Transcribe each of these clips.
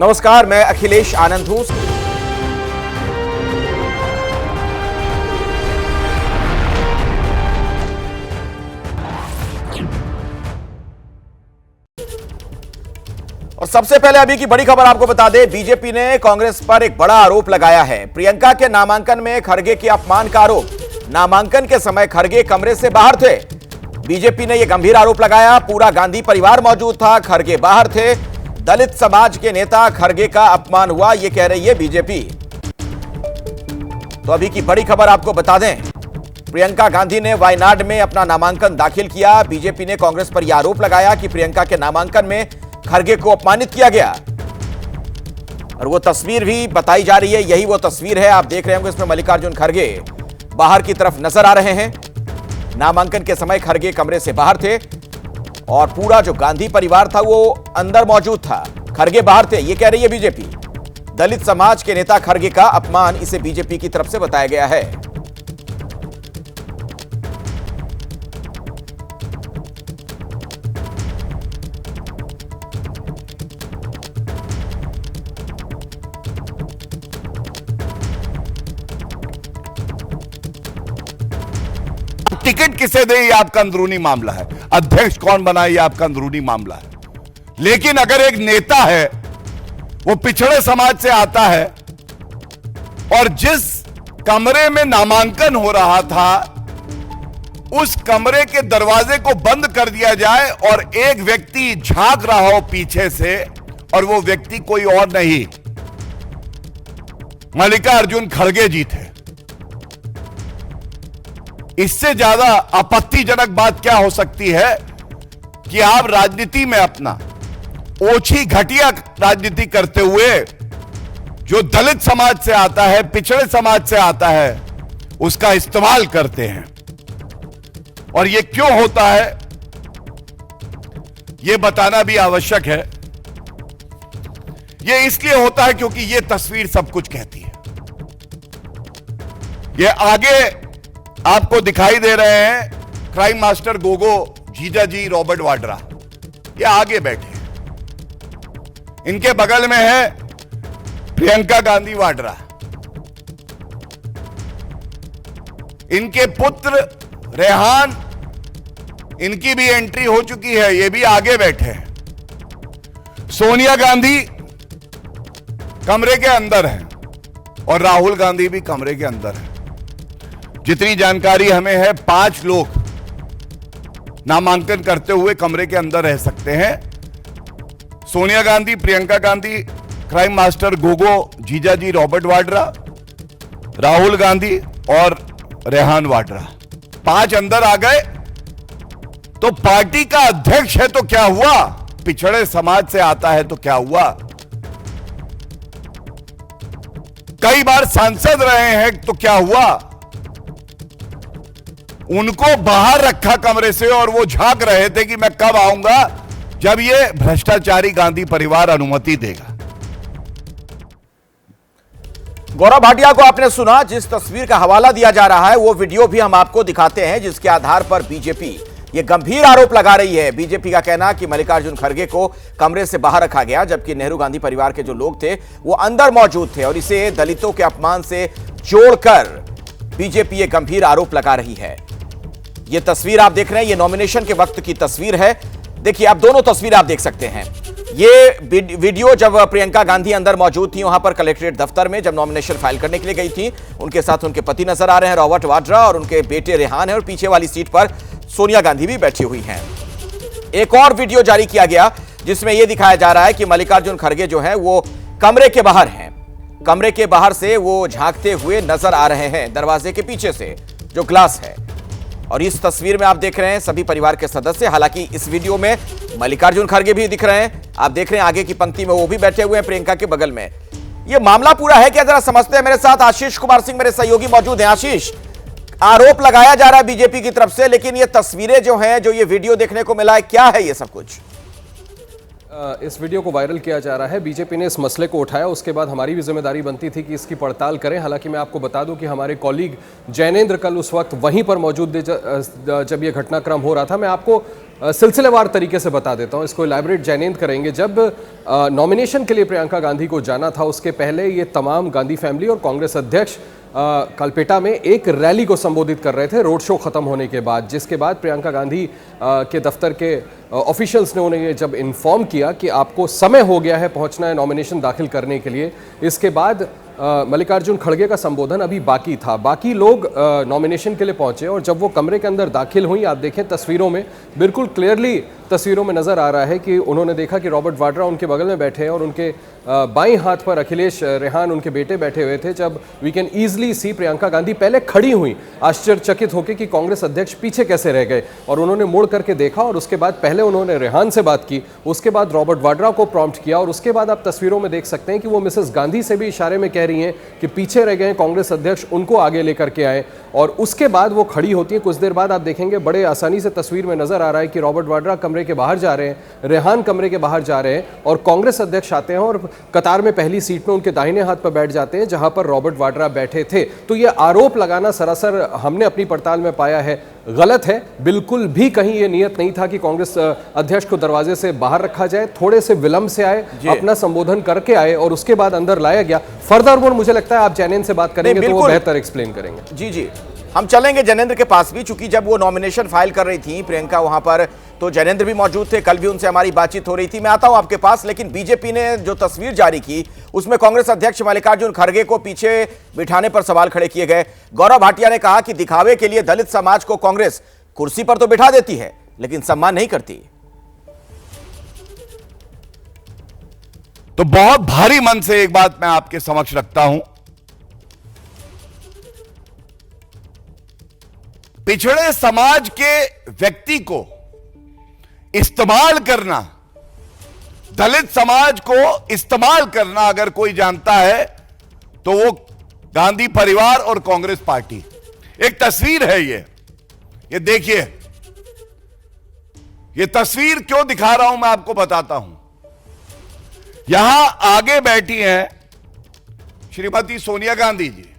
नमस्कार, मैं अखिलेश आनंद हूं। और सबसे पहले अभी की बड़ी खबर आपको बता दें, बीजेपी ने कांग्रेस पर एक बड़ा आरोप लगाया है। प्रियंका के नामांकन में खड़गे के अपमान का आरोप। नामांकन के समय खड़गे कमरे से बाहर थे। बीजेपी ने यह गंभीर आरोप लगाया। पूरा गांधी परिवार मौजूद था, खड़गे बाहर थे। दलित समाज के नेता खड़गे का अपमान हुआ, यह कह रही है बीजेपी। तो अभी की बड़ी खबर आपको बता दें, प्रियंका गांधी ने वायनाड में अपना नामांकन दाखिल किया। बीजेपी ने कांग्रेस पर यह आरोप लगाया कि प्रियंका के नामांकन में खड़गे को अपमानित किया गया। और वो तस्वीर भी बताई जा रही है, यही वो तस्वीर है, आप देख रहे होंगे। इसमें मल्लिकार्जुन खड़गे बाहर की तरफ नजर आ रहे हैं। नामांकन के समय खड़गे कमरे से बाहर थे और पूरा जो गांधी परिवार था वो अंदर मौजूद था, खड़गे बाहर थे, ये कह रही है बीजेपी। दलित समाज के नेता खड़गे का अपमान, इसे बीजेपी की तरफ से बताया गया है। टिकट किसे दे ये आपका अंदरूनी मामला है, अध्यक्ष कौन बनाए ये आपका अंदरूनी मामला है। लेकिन अगर एक नेता है, वो पिछड़े समाज से आता है और जिस कमरे में नामांकन हो रहा था उस कमरे के दरवाजे को बंद कर दिया जाए और एक व्यक्ति झांक रहा हो पीछे से, और वो व्यक्ति कोई और नहीं मल्लिकार्जुन खड़गे जी थे। इससे ज्यादा आपत्तिजनक बात क्या हो सकती है कि आप राजनीति में अपना ओछी घटिया राजनीति करते हुए जो दलित समाज से आता है, पिछड़े समाज से आता है, उसका इस्तेमाल करते हैं। और यह क्यों होता है यह बताना भी आवश्यक है। यह इसलिए होता है क्योंकि यह तस्वीर सब कुछ कहती है। यह आगे आपको दिखाई दे रहे हैं क्राइम मास्टर गोगो जीजाजी रॉबर्ट वाड्रा, ये आगे बैठे हैं। इनके बगल में है प्रियंका गांधी वाड्रा। इनके पुत्र रेहान, इनकी भी एंट्री हो चुकी है, ये भी आगे बैठे हैं। सोनिया गांधी कमरे के अंदर है और राहुल गांधी भी कमरे के अंदर है। जितनी जानकारी हमें है 5 लोग नामांकन करते हुए कमरे के अंदर रह सकते हैं। सोनिया गांधी, प्रियंका गांधी, क्राइम मास्टर गोगो जीजाजी रॉबर्ट वाड्रा, राहुल गांधी और रेहान वाड्रा, 5 अंदर आ गए। तो पार्टी का अध्यक्ष है तो क्या हुआ, पिछड़े समाज से आता है तो क्या हुआ। कई बार सांसद रहे हैं तो क्या हुआ। उनको बाहर रखा कमरे से और वो झांक रहे थे कि मैं कब आऊंगा जब ये भ्रष्टाचारी गांधी परिवार अनुमति देगा। गौरव भाटिया को आपने सुना, जिस तस्वीर का हवाला दिया जा रहा है वो वीडियो भी हम आपको दिखाते हैं, जिसके आधार पर बीजेपी ये गंभीर आरोप लगा रही है। बीजेपी का कहना कि मल्लिकार्जुन खड़गे को कमरे से बाहर रखा गया, जबकि नेहरू गांधी परिवार के जो लोग थे वो अंदर मौजूद थे, और इसे दलितों के अपमान से जोड़कर बीजेपी ये गंभीर आरोप लगा रही है। ये तस्वीर आप देख रहे हैं, ये नॉमिनेशन के वक्त की तस्वीर है। देखिए, आप दोनों तस्वीर आप देख सकते हैं। ये वीडियो जब प्रियंका गांधी अंदर मौजूद थी, वहां पर कलेक्ट्रेट दफ्तर में, जब नॉमिनेशन फाइल करने के लिए गई थी। उनके साथ उनके पति नजर आ रहे हैं रॉबर्ट वाड्रा, और उनके बेटे रेहान है, और पीछे वाली सीट पर सोनिया गांधी भी बैठी हुई हैं। एक और वीडियो जारी किया गया जिसमें यह दिखाया जा रहा है कि मल्लिकार्जुन खड़गे जो है वो कमरे के बाहर हैं। कमरे के बाहर से वो झांकते हुए नजर आ रहे हैं, दरवाजे के पीछे से जो ग्लास है। और इस तस्वीर में आप देख रहे हैं सभी परिवार के सदस्य। हालांकि इस वीडियो में मल्लिकार्जुन खड़गे भी दिख रहे हैं, आप देख रहे हैं आगे की पंक्ति में वो भी बैठे हुए हैं प्रियंका के बगल में। ये मामला पूरा है क्या, जरा समझते हैं। मेरे साथ आशीष कुमार सिंह मेरे सहयोगी मौजूद हैं। आशीष, आरोप लगाया जा रहा है बीजेपी की तरफ से, लेकिन ये तस्वीरें जो हैं, जो ये वीडियो देखने को मिला है, क्या है ये सब कुछ? इस वीडियो को वायरल किया जा रहा है। बीजेपी ने इस मसले को उठाया, उसके बाद हमारी भी जिम्मेदारी बनती थी कि इसकी पड़ताल करें। हालांकि मैं आपको बता दूं कि हमारे कॉलीग जैनेंद्र कल उस वक्त वहीं पर मौजूद थे जब ये घटनाक्रम हो रहा था। मैं आपको सिलसिलेवार तरीके से बता देता हूं, इसको इलैबोरेट जैनेंद्र करेंगे। जब नॉमिनेशन के लिए प्रियंका गांधी को जाना था, उसके पहले ये तमाम गांधी फैमिली और कांग्रेस अध्यक्ष कलपेटा में एक रैली को संबोधित कर रहे थे रोड शो खत्म होने के बाद, जिसके बाद प्रियंका गांधी के दफ्तर के ऑफिशियल्स ने उन्हें जब इन्फॉर्म किया कि आपको समय हो गया है पहुंचना है नॉमिनेशन दाखिल करने के लिए, इसके बाद मल्लिकार्जुन खड़गे का संबोधन अभी बाकी था। बाकी लोग नॉमिनेशन के लिए पहुंचे और जब वो कमरे के अंदर दाखिल हुई, आप देखें तस्वीरों में, बिल्कुल क्लियरली तस्वीरों में नजर आ रहा है कि उन्होंने देखा कि रॉबर्ट वाड्रा उनके बगल में बैठे हैं और उनके बाईं हाथ पर अखिलेश रेहान उनके बेटे बैठे हुए थे। जब वी कैन ईजिली सी प्रियंका गांधी पहले खड़ी हुई आश्चर्यचकित होकर कि कांग्रेस अध्यक्ष पीछे कैसे रह गए, और उन्होंने मुड़ करके देखा और उसके बाद पहले उन्होंने रेहान से बात की, उसके बाद रॉबर्ट वाड्रा को प्रॉम्प्ट किया और उसके बाद आप तस्वीरों में देख सकते हैं कि वो मिसेस गांधी से भी इशारे में कह रही हैं कि पीछे रह गए कांग्रेस अध्यक्ष, उनको आगे लेकर के आए, और उसके बाद वो खड़ी होती है। कुछ देर बाद आप देखेंगे बड़े आसानी से तस्वीर में नजर आ रहा है कि रॉबर्ट वाड्रा कमरे के बाहर जा रहे हैं, रेहान कमरे के बाहर जा रहे हैं और कांग्रेस अध्यक्ष आते हैं और कतार में पहली सीट में उनके दाहिने हाथ पर बैठ जाते हैं जहां पर रॉबर्ट वाड्रा बैठे थे। तो ये आरोप लगाना सरासर हमने अपनी पड़ताल में पाया है गलत है। बिल्कुल भी कहीं ये नियत नहीं था कि कांग्रेस अध्यक्ष को दरवाजे से बाहर रखा जाए, थोड़े से विलंब से आए, अपना संबोधन करके आए और उसके बाद अंदर लाया गया। फर्दर मोर मुझे लगता है आप जैनेंद्र से बात करेंगे तो वो बेहतर एक्सप्लेन करेंगे। जी हम चलेंगे जैनेंद्र के पास भी, चूंकि जब वो नॉमिनेशन फाइल कर रही थी प्रियंका वहां पर, तो जैनेंद्र भी मौजूद थे, कल भी उनसे हमारी बातचीत हो रही थी। मैं आता हूं आपके पास, लेकिन बीजेपी ने जो तस्वीर जारी की उसमें कांग्रेस अध्यक्ष मल्लिकार्जुन खड़गे को पीछे बिठाने पर सवाल खड़े किए गए। गौरव भाटिया ने कहा कि दिखावे के लिए दलित समाज को कांग्रेस कुर्सी पर तो बिठा देती है लेकिन सम्मान नहीं करती। तो बहुत भारी मन से एक बात मैं आपके समक्ष रखता हूं, पिछड़े समाज के व्यक्ति को इस्तेमाल करना, दलित समाज को इस्तेमाल करना अगर कोई जानता है तो वो गांधी परिवार और कांग्रेस पार्टी। एक तस्वीर है ये देखिए, ये तस्वीर क्यों दिखा रहा हूं मैं आपको बताता हूं। यहां आगे बैठी हैं श्रीमती सोनिया गांधी जी,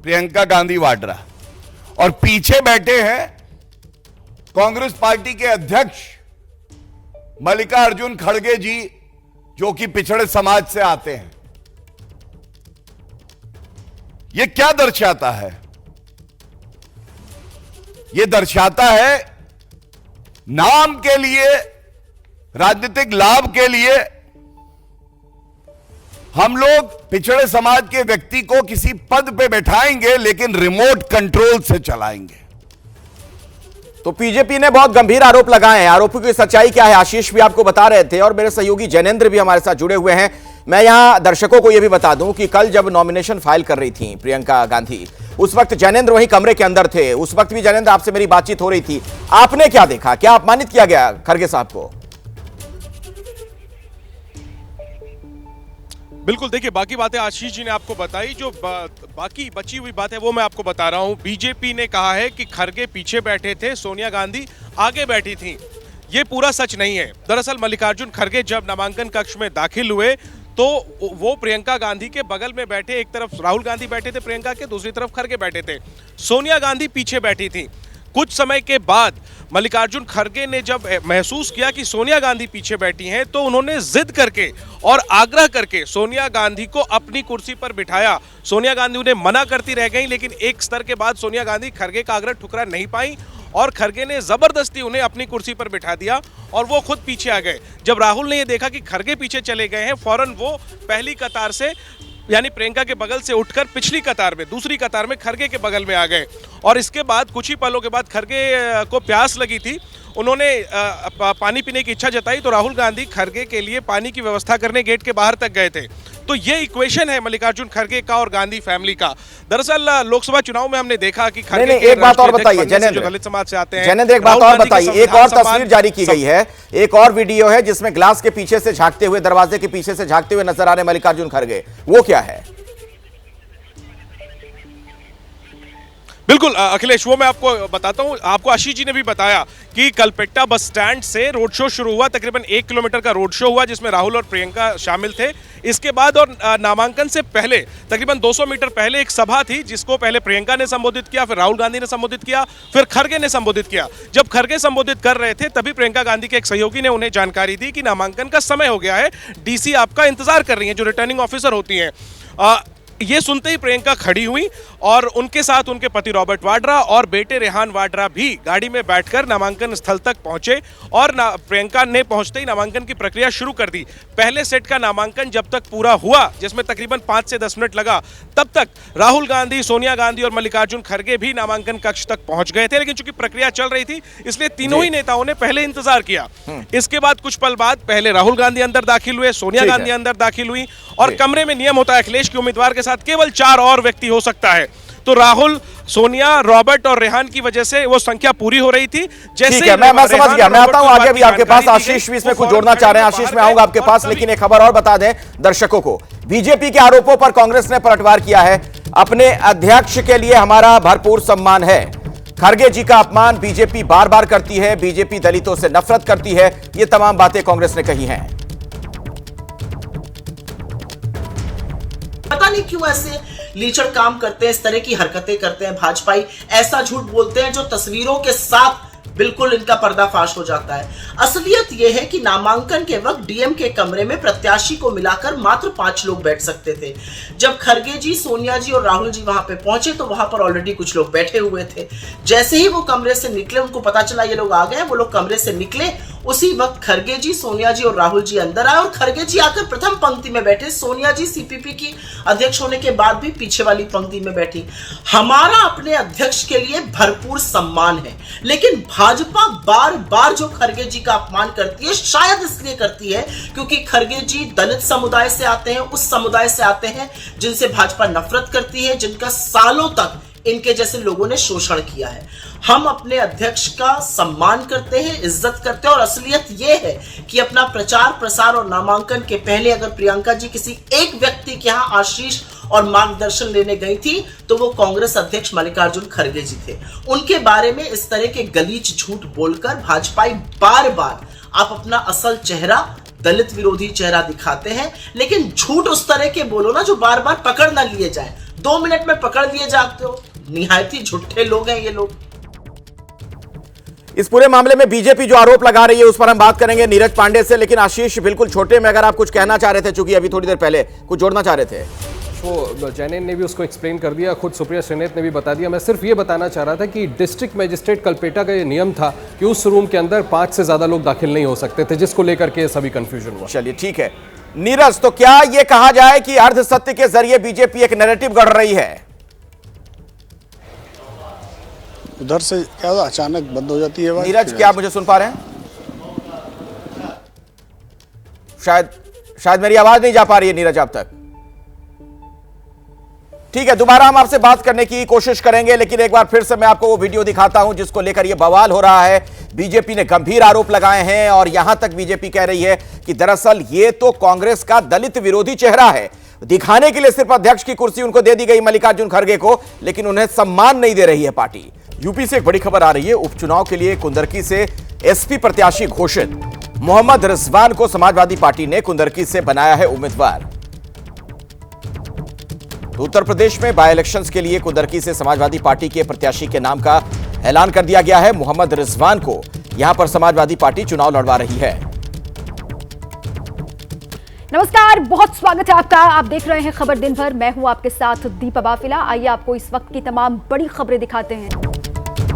प्रियंका गांधी वाड्रा, और पीछे बैठे हैं कांग्रेस पार्टी के अध्यक्ष मल्लिकार्जुन खड़गे जी, जो कि पिछड़े समाज से आते हैं। यह क्या दर्शाता है? यह दर्शाता है नाम के लिए, राजनीतिक लाभ के लिए हम लोग पिछड़े समाज के व्यक्ति को किसी पद पे बैठाएंगे लेकिन रिमोट कंट्रोल से चलाएंगे। तो बीजेपी ने बहुत गंभीर आरोप लगाए हैं। आरोपों की सच्चाई क्या है आशीष भी आपको बता रहे थे और मेरे सहयोगी जैनेंद्र भी हमारे साथ जुड़े हुए हैं। मैं यहां दर्शकों को यह भी बता दूं कि कल जब नॉमिनेशन फाइल कर रही थी प्रियंका गांधी, उस वक्त जैनेंद्र वहीं कमरे के अंदर थे। उस वक्त भी जैनेंद्र आपसे मेरी बातचीत हो रही थी, आपने क्या देखा? क्या अपमानित किया गया खड़गे साहब को? बिल्कुल, देखिए बाकी बातें आशीष जी ने आपको बताई, जो बाकी बची हुई बात है वो मैं आपको बता रहा हूं। बीजेपी ने कहा है कि खड़गे पीछे बैठे थे, सोनिया गांधी आगे बैठी थी। ये पूरा सच नहीं है। दरअसल मल्लिकार्जुन खड़गे जब नामांकन कक्ष में दाखिल हुए तो वो प्रियंका गांधी के बगल में बैठे, एक तरफ राहुल गांधी बैठे थे प्रियंका के, दूसरी तरफ खड़गे बैठे थे। सोनिया गांधी पीछे बैठी थी। कुछ समय के बाद मल्लिकार्जुन खड़गे ने जब महसूस किया कि सोनिया गांधी पीछे बैठी हैं तो उन्होंने जिद करके और आग्रह करके सोनिया गांधी को अपनी कुर्सी पर बिठाया। सोनिया गांधी उन्हें मना करती रह गई, लेकिन एक स्तर के बाद सोनिया गांधी खड़गे का आग्रह ठुकरा नहीं पाई और खड़गे ने जबरदस्ती उन्हें अपनी कुर्सी पर बिठा दिया और वो खुद पीछे आ गए। जब राहुल ने ये देखा कि खड़गे पीछे चले गए हैं, फौरन वो पहली कतार से यानी प्रियंका के बगल से उठकर पिछली कतार में, दूसरी कतार में खड़गे के बगल में आ गए। और इसके बाद कुछ ही पलों के बाद खड़गे को प्यास लगी थी, उन्होंने पानी पीने की इच्छा जताई तो राहुल गांधी खड़गे के लिए पानी की व्यवस्था करने गेट के बाहर तक गए थे। तो ये इक्वेशन है मल्लिकार्जुन खड़गे का और गांधी फैमिली का। दरअसल लोकसभा चुनाव में हमने देखा कि खड़गे एक बात और बताइए जैनेंद्र, दलित समाज से आते हैं। जैनेंद्र एक बात और बताइए, एक और तस्वीर जारी की गई है, एक और वीडियो है जिसमें ग्लास के पीछे से झांकते हुए, दरवाजे के पीछे से झांकते हुए नजर आ रहे मल्लिकार्जुन खड़गे, वो क्या है? बिल्कुल अखिलेश, वो मैं आपको बताता हूं। आपको आशीष जी ने भी बताया कि कलपेट्टा बस स्टैंड से रोड शो शुरू हुआ, तकरीबन 1 किलोमीटर का रोड शो हुआ जिसमें राहुल और प्रियंका शामिल थे। इसके बाद और नामांकन से पहले तकरीबन 200 मीटर पहले एक सभा थी जिसको पहले प्रियंका ने संबोधित किया, फिर राहुल गांधी ने संबोधित किया, फिर खरगे ने संबोधित किया। जब खरगे संबोधित कर रहे थे तभी प्रियंका गांधी के एक सहयोगी ने उन्हें जानकारी दी कि नामांकन का समय हो गया है, डीसी आपका इंतजार कर रही हैं, जो रिटर्निंग ऑफिसर होती हैं। ये सुनते ही प्रियंका खड़ी हुई और उनके साथ उनके पति रॉबर्ट वाड्रा और बेटे रेहान वाड्रा भी गाड़ी में बैठकर नामांकन स्थल तक पहुंचे और प्रियंका ने पहुंचते ही नामांकन की प्रक्रिया शुरू कर दी। पहले सेट का नामांकन जब तक पूरा हुआ, जिसमें तकरीबन 5 से 10 मिनट लगा, तब तक राहुल गांधी, सोनिया गांधी और मल्लिकार्जुन खड़गे भी नामांकन कक्ष तक पहुंच गए थे। लेकिन चूंकि प्रक्रिया चल रही थी इसलिए तीनों ही नेताओं ने पहले इंतजार किया। इसके बाद कुछ पल बाद पहले राहुल गांधी अंदर दाखिल हुए, सोनिया गांधी अंदर दाखिल हुई और कमरे में नियम होता है अखिलेश के उम्मीदवार के साथ केवल 4 और व्यक्ति हो सकता है। तो राहुल, सोनिया, रॉबर्ट और रेहान की वजह से वो संख्या पूरी हो रही थी। जैसे ठीक है, मैं समझ गया। मैं आता हूं आगे भी आपके पास। आशीष भी इसमें कुछ जोड़ना चाह रहे हैं। आशीष, मैं आऊंगा आपके पास, लेकिन एक खबर और बता दें दर्शकों को। बीजेपी के आरोपों पर कांग्रेस ने पलटवार किया है। अपने अध्यक्ष के लिए हमारा भरपूर सम्मान है। खरगे जी का अपमान बीजेपी बार बार करती है, बीजेपी दलितों से नफरत करती है, ये तमाम बातें कांग्रेस ने कही हैं। पता नहीं क्यों ऐसे लीचड़ काम करते हैं, इस तरह की हरकतें करते हैं भाजपाई, ऐसा झूठ बोलते हैं जो तस्वीरों के साथ बिल्कुल इनका पर्दाफाश हो जाता है। असलियत यह है कि नामांकन के वक्त डीएम के कमरे में प्रत्याशी को मिलाकर मात्र 5 लोग बैठ सकते थे। जब खरगे जी, सोनिया जी और राहुल जी वहां पे पहुंचे तो वहां पर ऑलरेडी कुछ लोग बैठे हुए थे। जैसे ही वो कमरे से निकले, उनको पता चला ये लोग आ गए, वो लोग कमरे से निकले, उसी वक्त खरगे जी, सोनिया जी और राहुल जी अंदर आए और खरगे जी आकर प्रथम पंक्ति में बैठे। सोनिया जी सीपीपी की अध्यक्ष होने के बाद भी पीछे वाली पंक्ति में बैठी। हमारा अपने अध्यक्ष के लिए भरपूर सम्मान है, लेकिन भाजपा बार बार जो खरगे जी का अपमान करती है, शायद इसलिए करती है क्योंकि खरगे जी दलित समुदाय से आते हैं, उस समुदाय से आते हैं जिनसे भाजपा नफरत करती है, जिनका सालों तक इनके जैसे लोगों ने शोषण किया है। हम अपने अध्यक्ष का सम्मान करते हैं, इज्जत करते हैं और असलियत यह है कि अपना प्रचार प्रसार और नामांकन के पहले अगर प्रियंका जी किसी एक व्यक्ति के यहाँ आशीष और मार्गदर्शन लेने गई थी तो वो कांग्रेस अध्यक्ष मल्लिकार्जुन खड़गे जी थे। उनके बारे में इस तरह के गलीच झूठ बोलकर भाजपाई बार बार आप अपना असल चेहरा, दलित विरोधी चेहरा दिखाते हैं, लेकिन झूठ उस तरह के बोलो ना जो बार बार पकड़ ना लिए जाए। 2 मिनट में पकड़ लिए जाते हो। निहायत ही झूठे लोग हैं ये लोग। इस पूरे मामले में बीजेपी जो आरोप लगा रही है उस पर हम बात करेंगे नीरज पांडे से, लेकिन आशीष बिल्कुल छोटे में अगर आप कुछ कहना चाह रहे थे, चूंकि अभी थोड़ी देर पहले कुछ जोड़ना चाह रहे थे। वो जैनेन ने भी उसको एक्सप्लेन कर दिया, खुद सुप्रिया श्रीनेत ने भी बता दिया। मैं सिर्फ ये बताना चाह रहा था कि डिस्ट्रिक्ट मजिस्ट्रेट कल्पेटा का ये नियम था कि उस रूम के अंदर 5 से ज्यादा लोग दाखिल नहीं हो सकते थे, जिसको लेकर के सभी कंफ्यूजन हुआ। चलिए ठीक है नीरज, तो क्या ये कहा जाए कि अर्ध सत्य के जरिए बीजेपी एक नैरेटिव गढ़ रही है? उधर से क्या अचानक बंद हो जाती है नीरज, क्या आप मुझे सुन पा रहे हैं? शायद मेरी आवाज नहीं जा पा रही है नीरज आप तक। ठीक है, दोबारा हम आपसे बात करने की कोशिश करेंगे, लेकिन एक बार फिर से मैं आपको वो वीडियो दिखाता हूं जिसको लेकर ये बवाल हो रहा है। बीजेपी ने गंभीर आरोप लगाए हैं और यहां तक बीजेपी कह रही है कि दरअसल ये तो कांग्रेस का दलित विरोधी चेहरा है। दिखाने के लिए सिर्फ अध्यक्ष की कुर्सी उनको दे दी गई मल्लिकार्जुन खड़गे को, लेकिन उन्हें सम्मान नहीं दे रही है पार्टी। यूपी से एक बड़ी खबर आ रही है। उपचुनाव के लिए कुंदरकी से एसपी प्रत्याशी घोषित मोहम्मद रिजवान को समाजवादी पार्टी ने कुंदरकी से बनाया है उम्मीदवार। तो उत्तर प्रदेश में बाय इलेक्शंस के लिए कुंदरकी से समाजवादी पार्टी के प्रत्याशी के नाम का ऐलान कर दिया गया है। मोहम्मद रिजवान को यहां पर समाजवादी पार्टी चुनाव लड़वा रही है। नमस्कार, बहुत स्वागत है आपका। आप देख रहे हैं खबर दिन भर। मैं हूं आपके साथ दीपा बाफिला। आइए आपको इस वक्त की तमाम बड़ी खबरें दिखाते हैं।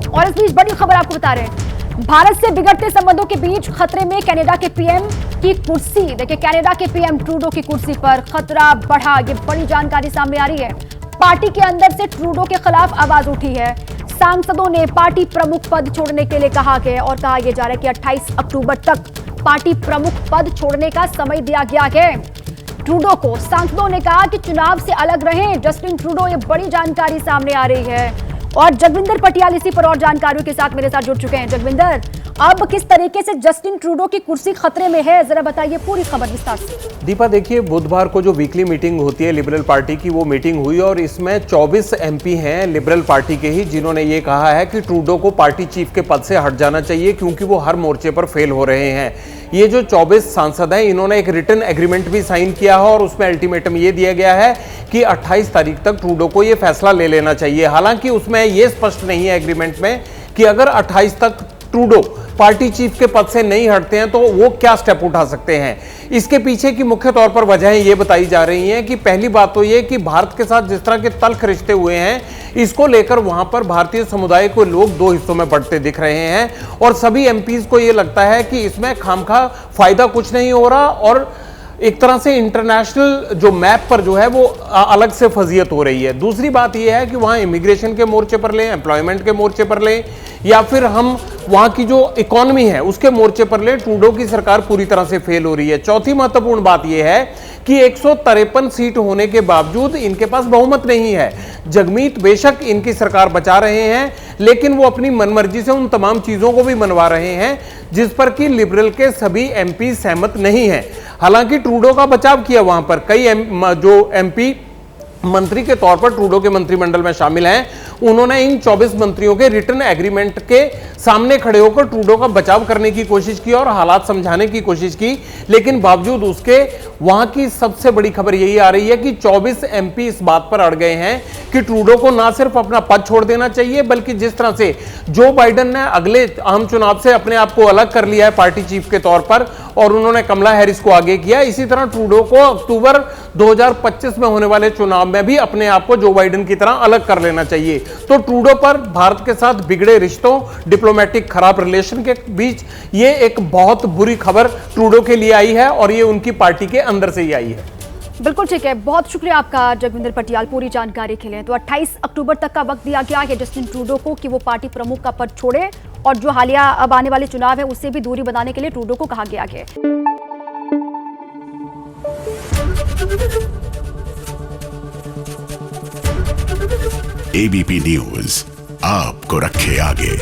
और इस बीच बड़ी खबर आपको बता रहे हैं, भारत से बिगड़ते संबंधों के बीच खतरे में कनाडा के पीएम की कुर्सी। देखिए, कनाडा के पीएम ट्रूडो की कुर्सी पर खतरा बढ़ा, ये बड़ी जानकारी सामने आ रही है। पार्टी के अंदर से ट्रूडो के खिलाफ आवाज उठी है। सांसदों ने पार्टी प्रमुख पद छोड़ने के लिए कहा गया और कहा यह जा रहा है कि 28 अक्टूबर तक पार्टी प्रमुख पद छोड़ने का समय दिया गया है ट्रूडो को। सांसदों ने कहा कि चुनाव से अलग रहें जस्टिन ट्रूडो। ये बड़ी जानकारी सामने आ रही है और जगविंदर पटियाल इसी पर और जानकारियों के साथ मेरे साथ जुड़ चुके हैं। जगविंदर, अब किस तरीके से जस्टिन ट्रूडो की कुर्सी खतरे में है, जरा बताइए पूरी खबर विस्तार से। दीपा देखिए, बुधवार को जो वीकली मीटिंग होती है लिबरल पार्टी की, वो मीटिंग हुई और इसमें 24 एमपी हैं लिबरल पार्टी के ही, जिन्होंने ये कहा है कि ट्रूडो को पार्टी चीफ के पद से हट जाना चाहिए क्योंकि वो हर मोर्चे पर फेल हो रहे हैं। ये जो 24 सांसद हैं, इन्होंने एक रिटन एग्रीमेंट भी साइन किया है और उसमें अल्टीमेटम ये दिया गया है कि 28 तारीख तक ट्रूडो को ये फैसला ले लेना चाहिए। हालांकि उसमें ये स्पष्ट नहीं है एग्रीमेंट में कि अगर 28 तक ट्रूडो पार्टी चीफ के पद से नहीं हटते हैं तो वो क्या स्टेप उठा सकते हैं। इसके पीछे की मुख्य तौर पर वजहें ये बताई जा रही हैं कि पहली बात तो ये कि भारत के साथ जिस तरह के तल्ख रिश्ते हुए हैं, इसको लेकर वहां पर भारतीय समुदाय को लोग दो हिस्सों में बढ़ते दिख रहे हैं और सभी एमपीज को ये लगता है कि इसमें खामखा फायदा कुछ नहीं हो रहा और एक तरह से इंटरनेशनल जो मैप पर जो है वो अलग से फजीयत हो रही है। दूसरी बात यह है कि वहां इमिग्रेशन के मोर्चे पर लें, एम्प्लॉयमेंट के मोर्चे पर लें या फिर हम वहां की जो इकोनॉमी है उसके मोर्चे पर लें, ट्रूडो की सरकार पूरी तरह से फेल हो रही है। चौथी महत्वपूर्ण बात यह है कि 153 सीट होने के बावजूद इनके पास बहुमत नहीं है। जगमीत बेशक इनकी सरकार बचा रहे हैं, लेकिन वो अपनी मनमर्जी से उन तमाम चीजों को भी मनवा रहे हैं जिस पर कि लिबरल के सभी एमपी सहमत नहीं हैं। हालांकि ट्रूडो का बचाव किया वहां पर कई जो एमपी मंत्री के तौर पर ट्रूडो के मंत्रिमंडल में शामिल हैं, उन्होंने इन 24 मंत्रियों के रिटर्न एग्रीमेंट के सामने खड़े होकर ट्रूडो का बचाव करने की कोशिश की और हालात समझाने की कोशिश की, लेकिन बावजूद उसके वहां की सबसे बड़ी खबर यही आ रही है कि 24 एमपी इस बात पर अड़ गए हैं कि ट्रूडो को ना सिर्फ अपना पद छोड़ देना चाहिए, बल्कि जिस तरह से जो बाइडेन ने अगले आम चुनाव से अपने आप को अलग कर लिया है पार्टी चीफ के तौर पर और उन्होंने कमला हैरिस को आगे किया, इसी तरह ट्रूडो को अक्टूबर 2025 में होने वाले चुनाव में भी अपने आप को जो बाइडेन की तरह अलग कर लेना चाहिए। तो ट्रूडो पर भारत के साथ बिगड़े रिश्तों, डिप्लोमेटिक खराब रिलेशन के बीच ये एक बहुत बुरी खबर ट्रूडो के लिए आई है और ये उनकी पार्टी के अंदर से ही आई है। बिल्कुल ठीक है, बहुत शुक्रिया आपका जगविंदर पटियाल पूरी जानकारी के लिए। तो 28 अक्टूबर तक का वक्त दिया गया है जस्टिन ट्रूडो को कि वो पार्टी प्रमुख का पद छोड़े और जो हालिया अब आने वाले चुनाव है उससे भी दूरी बनाने के लिए ट्रूडो को कहा गया है। एबीपी न्यूज आपको रखे आगे।